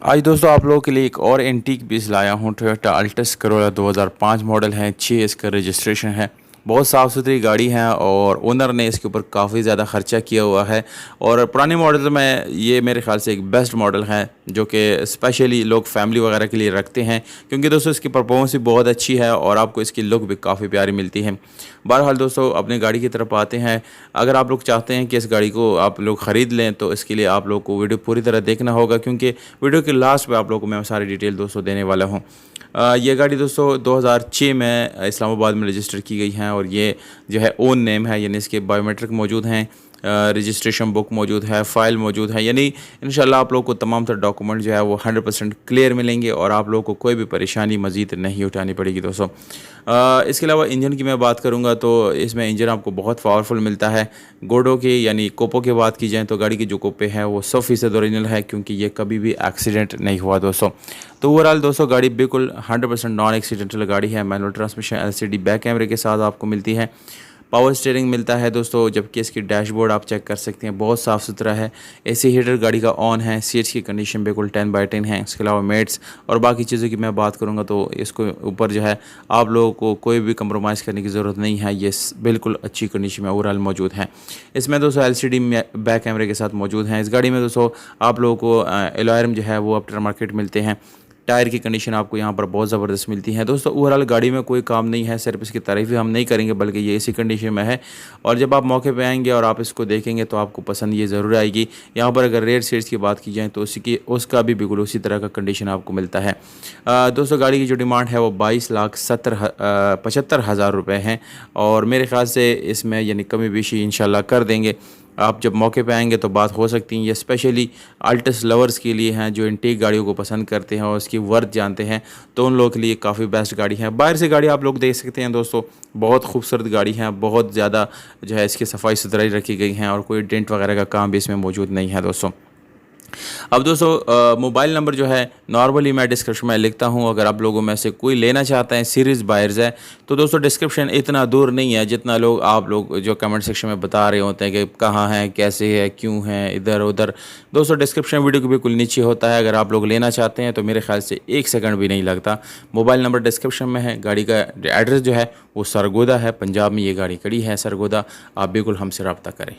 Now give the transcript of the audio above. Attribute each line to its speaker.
Speaker 1: आज दोस्तों आप लोगों के लिए एक और एंटीक पीस लाया हूँ। टोयोटा अल्टिस करोला 2005 मॉडल है, 6 इसका रजिस्ट्रेशन है। बहुत साफ़ सुथरी गाड़ी है और ओनर ने इसके ऊपर काफ़ी ज़्यादा खर्चा किया हुआ है। और पुराने मॉडल में ये मेरे ख्याल से एक बेस्ट मॉडल है जो कि स्पेशली लोग फैमिली वगैरह के लिए रखते हैं, क्योंकि दोस्तों इसकी परफॉर्मेंस भी बहुत अच्छी है और आपको इसकी लुक भी काफ़ी प्यारी मिलती है। बहरहाल दोस्तों अपनी गाड़ी की तरफ आते हैं। अगर आप लोग चाहते हैं कि इस गाड़ी को आप लोग ख़रीद लें तो इसके लिए आप लोग को वीडियो पूरी तरह देखना होगा, क्योंकि वीडियो के लास्ट पे आप लोगों को मैं सारी डिटेल दोस्तों देने वाला हूँ। ये गाड़ी दोस्तों 2006 में इस्लामाबाद में रजिस्टर की गई है और ये जो है ओन नेम है, यानी इसके बायोमेट्रिक मौजूद हैं, रजिस्ट्रेशन बुक मौजूद है, फ़ाइल मौजूद है, यानी इंशाल्लाह आप लोग को तमाम तर डॉक्यूमेंट जो है वो 100% क्लियर मिलेंगे और आप लोगों को कोई भी परेशानी मज़ीद नहीं उठानी पड़ेगी दोस्तों। इसके अलावा इंजन की मैं बात करूँगा तो इसमें इंजन आपको बहुत पावरफुल मिलता है। गोडो की यानी कोपो की बात की जाए तो गाड़ी की जो कोपे है वो 100% ओरिजिनल है, क्योंकि ये कभी भी एक्सीडेंट नहीं हुआ दोस्तों। तो ओवरऑल दोस्तों गाड़ी बिल्कुल 100% नॉन एक्सीडेंटल गाड़ी है। मैनुअल ट्रांसमिशन, एलसीडी बैक कैमरे के साथ आपको मिलती है। पावर स्टीयरिंग मिलता है दोस्तों, जबकि इसकी डैशबोर्ड आप चेक कर सकते हैं, बहुत साफ़ सुथरा है। एसी हीटर गाड़ी का ऑन है। सीट्स की कंडीशन बिल्कुल 10/10 है। इसके अलावा मेट्स और बाकी चीज़ों की मैं बात करूंगा तो इसको ऊपर जो है आप लोगों को कोई भी कंप्रोमाइज़ करने की ज़रूरत नहीं है। ये बिल्कुल अच्छी कंडीशन में ओवरऑल मौजूद है। इसमें दोस्तों एलसीडी बैक कैमरे के साथ मौजूद हैं। इस गाड़ी में दोस्तों आप लोगों को एलॉयरम जो है वो आफ्टर मार्केट मिलते हैं। टायर की कंडीशन आपको यहाँ पर बहुत ज़बरदस्त मिलती है दोस्तों। ओवरऑल गाड़ी में कोई काम नहीं है, सिर्फ इसकी तारीफ़ हम नहीं करेंगे बल्कि ये इसी कंडीशन में है। और जब आप मौके पे आएंगे और आप इसको देखेंगे तो आपको पसंद ये ज़रूर आएगी। यहाँ पर अगर रेयर सीट्स की बात की जाए तो उसका भी बिल्कुल उसी तरह का कंडीशन आपको मिलता है। दोस्तों गाड़ी की जो डिमांड है वो 22,75,000 रुपये हैं और मेरे ख्याल से इसमें यानी कमी बेशी इंशाल्लाह कर देंगे। आप जब मौके पे आएंगे तो बात हो सकती है। ये स्पेशली अल्टिस लवर्स के लिए हैं जो इंटीक गाड़ियों को पसंद करते हैं और उसकी वर्थ जानते हैं, तो उन लोगों के लिए काफ़ी बेस्ट गाड़ी है। बाहर से गाड़ी आप लोग देख सकते हैं दोस्तों, बहुत खूबसूरत गाड़ी है। बहुत ज़्यादा जो है इसकी सफाई सुथराई रखी गई है और कोई डेंट वगैरह का काम भी इसमें मौजूद नहीं है दोस्तों। अब दोस्तों मोबाइल नंबर जो है नॉर्मली मैं डिस्क्रिप्शन में लिखता हूँ। अगर आप लोगों में से कोई लेना चाहते हैं, सीरीज़ बायर्स है, तो दोस्तों डिस्क्रिप्शन इतना दूर नहीं है जितना लोग आप लोग जो कमेंट सेक्शन में बता रहे होते हैं कि कहाँ है, कैसे है, क्यों है, इधर उधर। दोस्तों डिस्क्रिप्शन वीडियो के बिल्कुल नीचे होता है। अगर आप लोग लेना चाहते हैं तो मेरे ख्याल से 1 सेकंड भी नहीं लगता। मोबाइल नंबर डिस्क्रिप्शन में है। गाड़ी का एड्रेस जो है वो सरगोदा है, पंजाब में ये गाड़ी खड़ी है सरगोदा। आप बिल्कुल हमसे रब्ता करें।